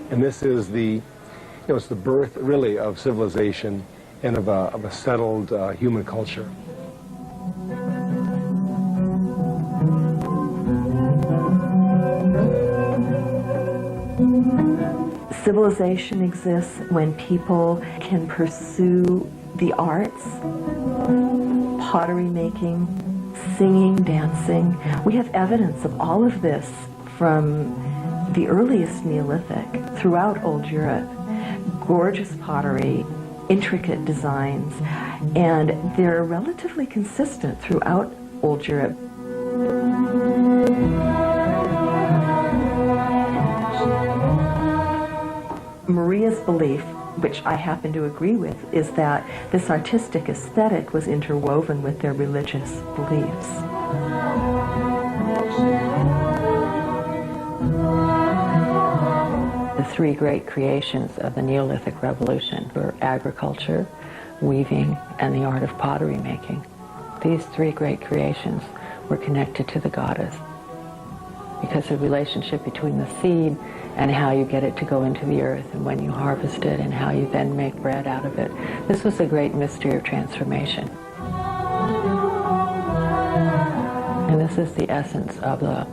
And this is the, it's the birth, really, of civilization and of a settled human culture. Civilization exists when people can pursue the arts, pottery making, singing, dancing. We have evidence of all of this from the earliest Neolithic throughout Old Europe. Gorgeous pottery, intricate designs, and they're relatively consistent throughout Old Europe. Marija's belief, which I happen to agree with, is that this artistic aesthetic was interwoven with their religious beliefs. The three great creations of the Neolithic Revolution were agriculture, weaving, and the art of pottery making. These three great creations were connected to the goddess because of the relationship between the seed and how you get it to go into the earth, and when you harvest it, and how you then make bread out of it. This was a great mystery of transformation. And this is the essence of the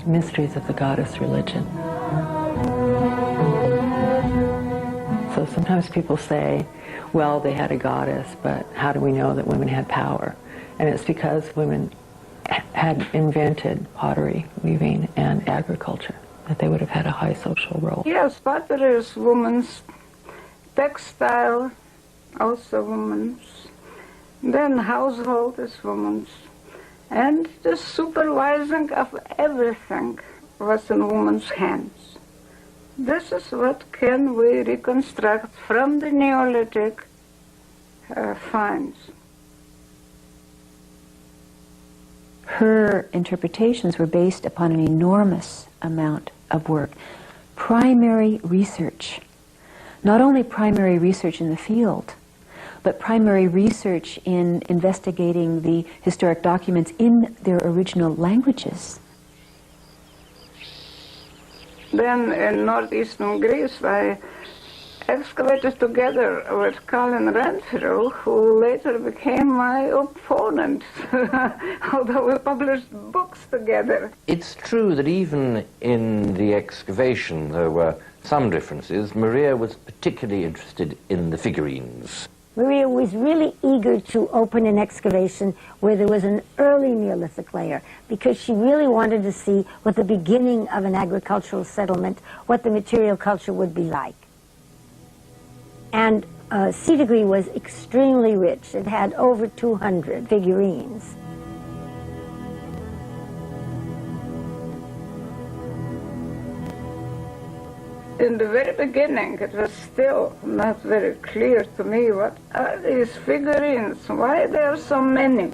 mysteries of the goddess religion. So sometimes people say, well, they had a goddess, but how do we know that women had power? And it's because women had invented pottery, weaving, and agriculture, that they would have had a high social role. Yes, pottery is women's, textile also women's, then household is women's, and the supervising of everything was in women's hands. This is what can we reconstruct from the Neolithic finds. Her interpretations were based upon an enormous amount of work. Primary research. Not only primary research in the field, but primary research in investigating the historic documents in their original languages. Then in northeastern Greece, I excavated together with Colin Renfrew, who later became my opponent, although we published books together. It's true that even in the excavation there were some differences. Marija was particularly interested in the figurines. Marija was really eager to open an excavation where there was an early Neolithic layer, because she really wanted to see what the beginning of an agricultural settlement, what the material culture would be like. And Sivigri was extremely rich. It had over 200 figurines. In the very beginning, it was still not very clear to me what are these figurines, why there are so many.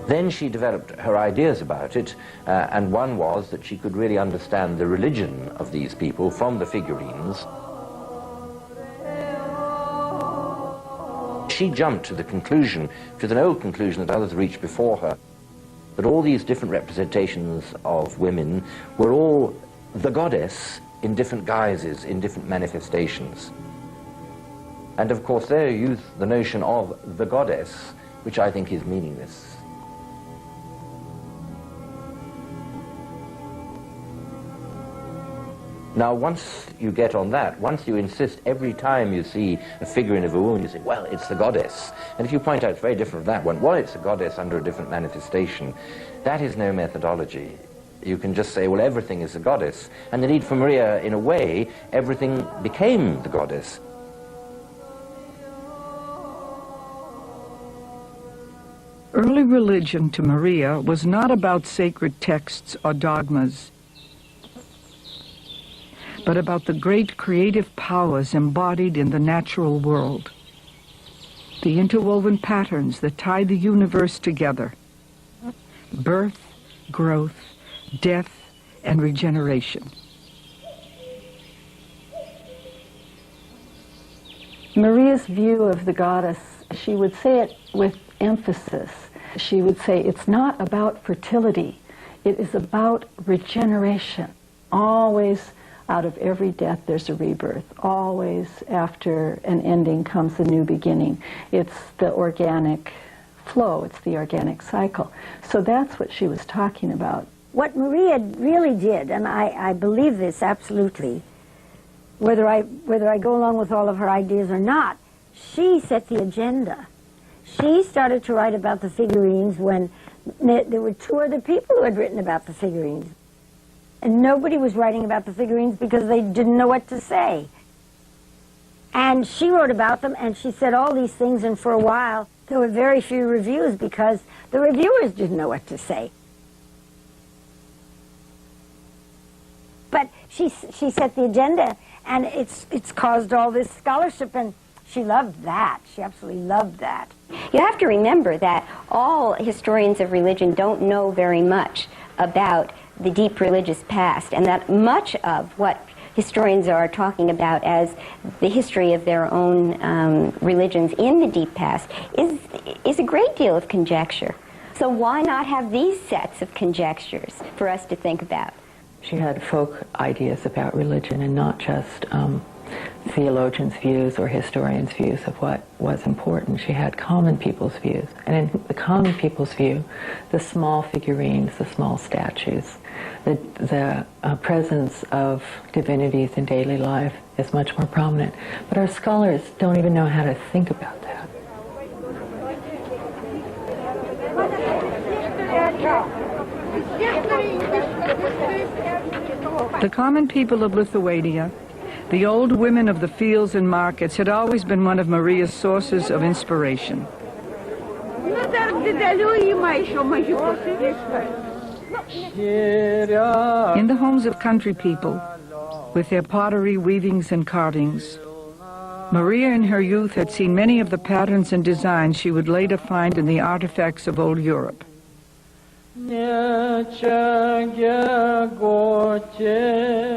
Then she developed her ideas about it, and one was that she could really understand the religion of these people from the figurines. She jumped to the conclusion, which is an old conclusion that others reached before her, that all these different representations of women were all the goddess in different guises, in different manifestations. And of course there you use the notion of the goddess, which I think is meaningless. Now, once you get on that, once you insist every time you see a figurine of a woman, you say, well, it's the goddess. And if you point out it's very different from that one, well, it's a goddess under a different manifestation, that is no methodology. You can just say, well, everything is a goddess. And indeed, for Marija, in a way, everything became the goddess. Early religion to Marija was not about sacred texts or dogmas, but about the great creative powers embodied in the natural world, the interwoven patterns that tie the universe together: birth, growth, death, and regeneration. Marija's view of the goddess, she would say it with emphasis, She would say it's not about fertility, it is about regeneration. Always out of every death there's a rebirth. Always after an ending comes a new beginning. It's the organic flow, it's the organic cycle. So that's what she was talking about. What Maria really did, and I believe this absolutely, whether I go along with all of her ideas or not, she set the agenda. She started to write about the figurines when there were two other people who had written about the figurines. And nobody was writing about the figurines because they didn't know what to say. And she wrote about them, and she said all these things, and for a while there were very few reviews because the reviewers didn't know what to say. But she set the agenda, and it's caused all this scholarship, and she loved that. She absolutely loved that. You have to remember that all historians of religion don't know very much about the deep religious past, and that much of what historians are talking about as the history of their own religions in the deep past is a great deal of conjecture. So why not have these sets of conjectures for us to think about? She had folk ideas about religion and not just theologians' views or historians' views of what was important. She had common people's views. And in the common people's view, the small figurines, the small statues, the presence of divinities in daily life is much more prominent. But our scholars don't even know how to think about that. The common people of Lithuania, the old women of the fields and markets, had always been one of Maria's sources of inspiration. In the homes of country people, with their pottery, weavings, and carvings, Maria in her youth had seen many of the patterns and designs she would later find in the artifacts of old Europe.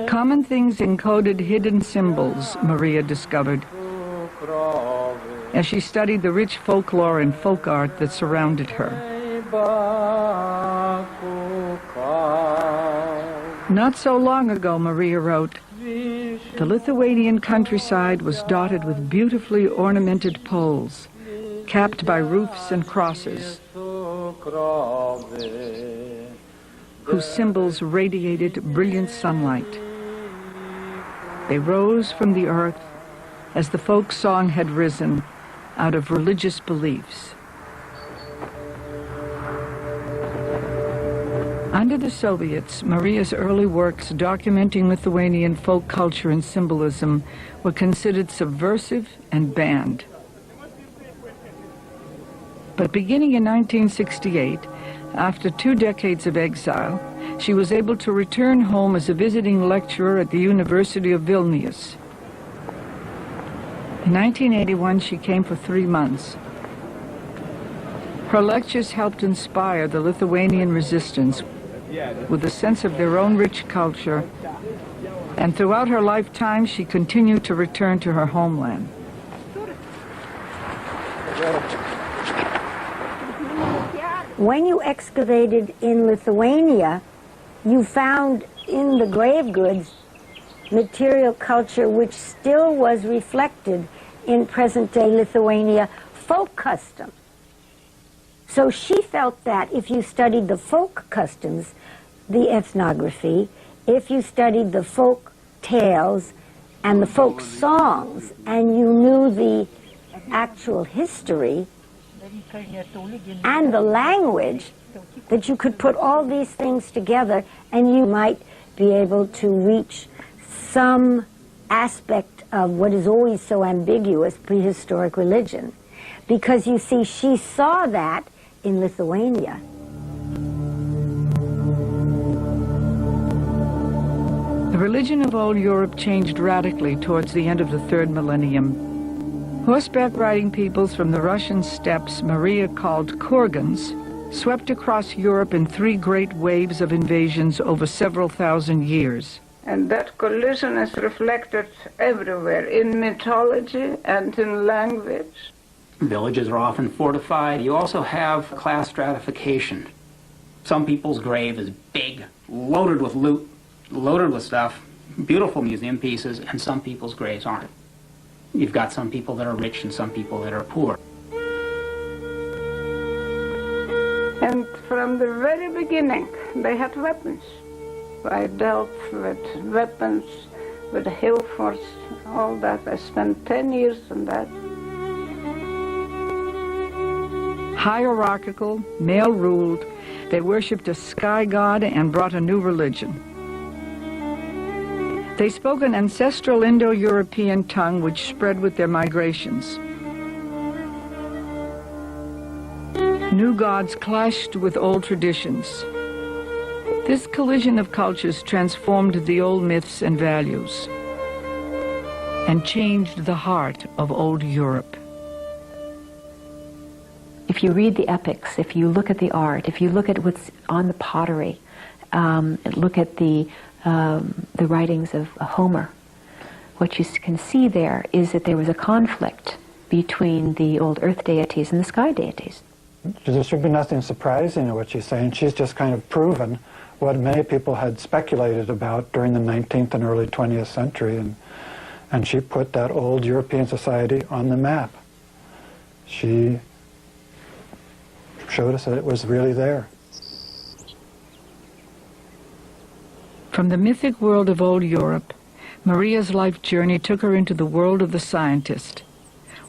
Common things encoded hidden symbols, Maria discovered, as she studied the rich folklore and folk art that surrounded her. Not so long ago, Maria wrote, the Lithuanian countryside was dotted with beautifully ornamented poles, capped by roofs and crosses, whose symbols radiated brilliant sunlight. They rose from the earth as the folk song had risen out of religious beliefs. Under the Soviets, Maria's early works documenting Lithuanian folk culture and symbolism were considered subversive and banned. But beginning in 1968, after 2 decades of exile, she was able to return home as a visiting lecturer at the University of Vilnius. In 1981, she came for 3 months. Her lectures helped inspire the Lithuanian resistance with a sense of their own rich culture, and throughout her lifetime, she continued to return to her homeland. When you excavated in Lithuania, you found in the grave goods material culture which still was reflected in present-day Lithuania folk custom. So she felt that if you studied the folk customs, the ethnography, if you studied the folk tales and the folk songs, and you knew the actual history and the language, that you could put all these things together and you might be able to reach some aspect of what is always so ambiguous, prehistoric religion. Because you see, she saw that in Lithuania. The religion of old Europe changed radically towards the end of the 3rd millennium. Horseback riding peoples from the Russian steppes Maria called kurgans swept across Europe in 3 great waves of invasions over several thousand years. And that collision is reflected everywhere, in mythology and in language. Villages are often fortified. You also have class stratification. Some people's grave is big, loaded with loot, loaded with stuff, beautiful museum pieces, and some people's graves aren't. You've got some people that are rich and some people that are poor. And from the very beginning, they had weapons. I dealt with weapons, with hill forts, all that. I spent 10 years on that. Hierarchical, male-ruled, they worshipped a sky god and brought a new religion. They spoke an ancestral Indo-European tongue which spread with their migrations. New gods clashed with old traditions. This collision of cultures transformed the old myths and values and changed the heart of old Europe. If you read the epics, if you look at the art, if you look at what's on the pottery, look at the writings of Homer, what you can see there is that there was a conflict between the old earth deities and the sky deities. There should be nothing surprising in what she's saying. She's just kind of proven what many people had speculated about during the 19th and early 20th century, and she put that old European society on the map. She showed us that it was really there. From the mythic world of old Europe, Marija's life journey took her into the world of the scientist,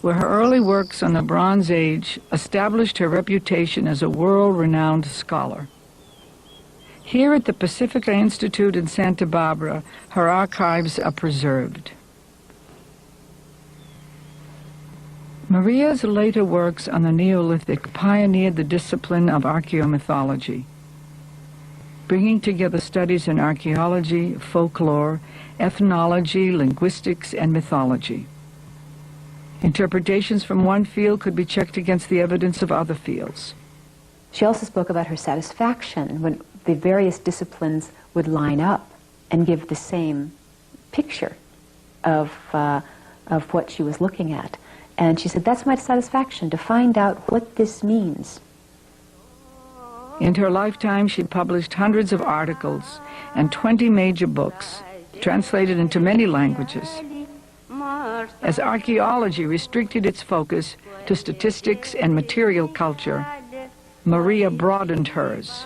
where her early works on the Bronze Age established her reputation as a world-renowned scholar. Here at the Pacifica Institute in Santa Barbara, her archives are preserved. Marija's later works on the Neolithic pioneered the discipline of archeomythology, bringing together studies in archaeology, folklore, ethnology, linguistics, and mythology. Interpretations from one field could be checked against the evidence of other fields. She also spoke about her satisfaction when the various disciplines would line up and give the same picture of what she was looking at. And she said, that's my satisfaction, to find out what this means. In her lifetime, she published hundreds of articles and 20 major books, translated into many languages. As archaeology restricted its focus to statistics and material culture, Marija broadened hers.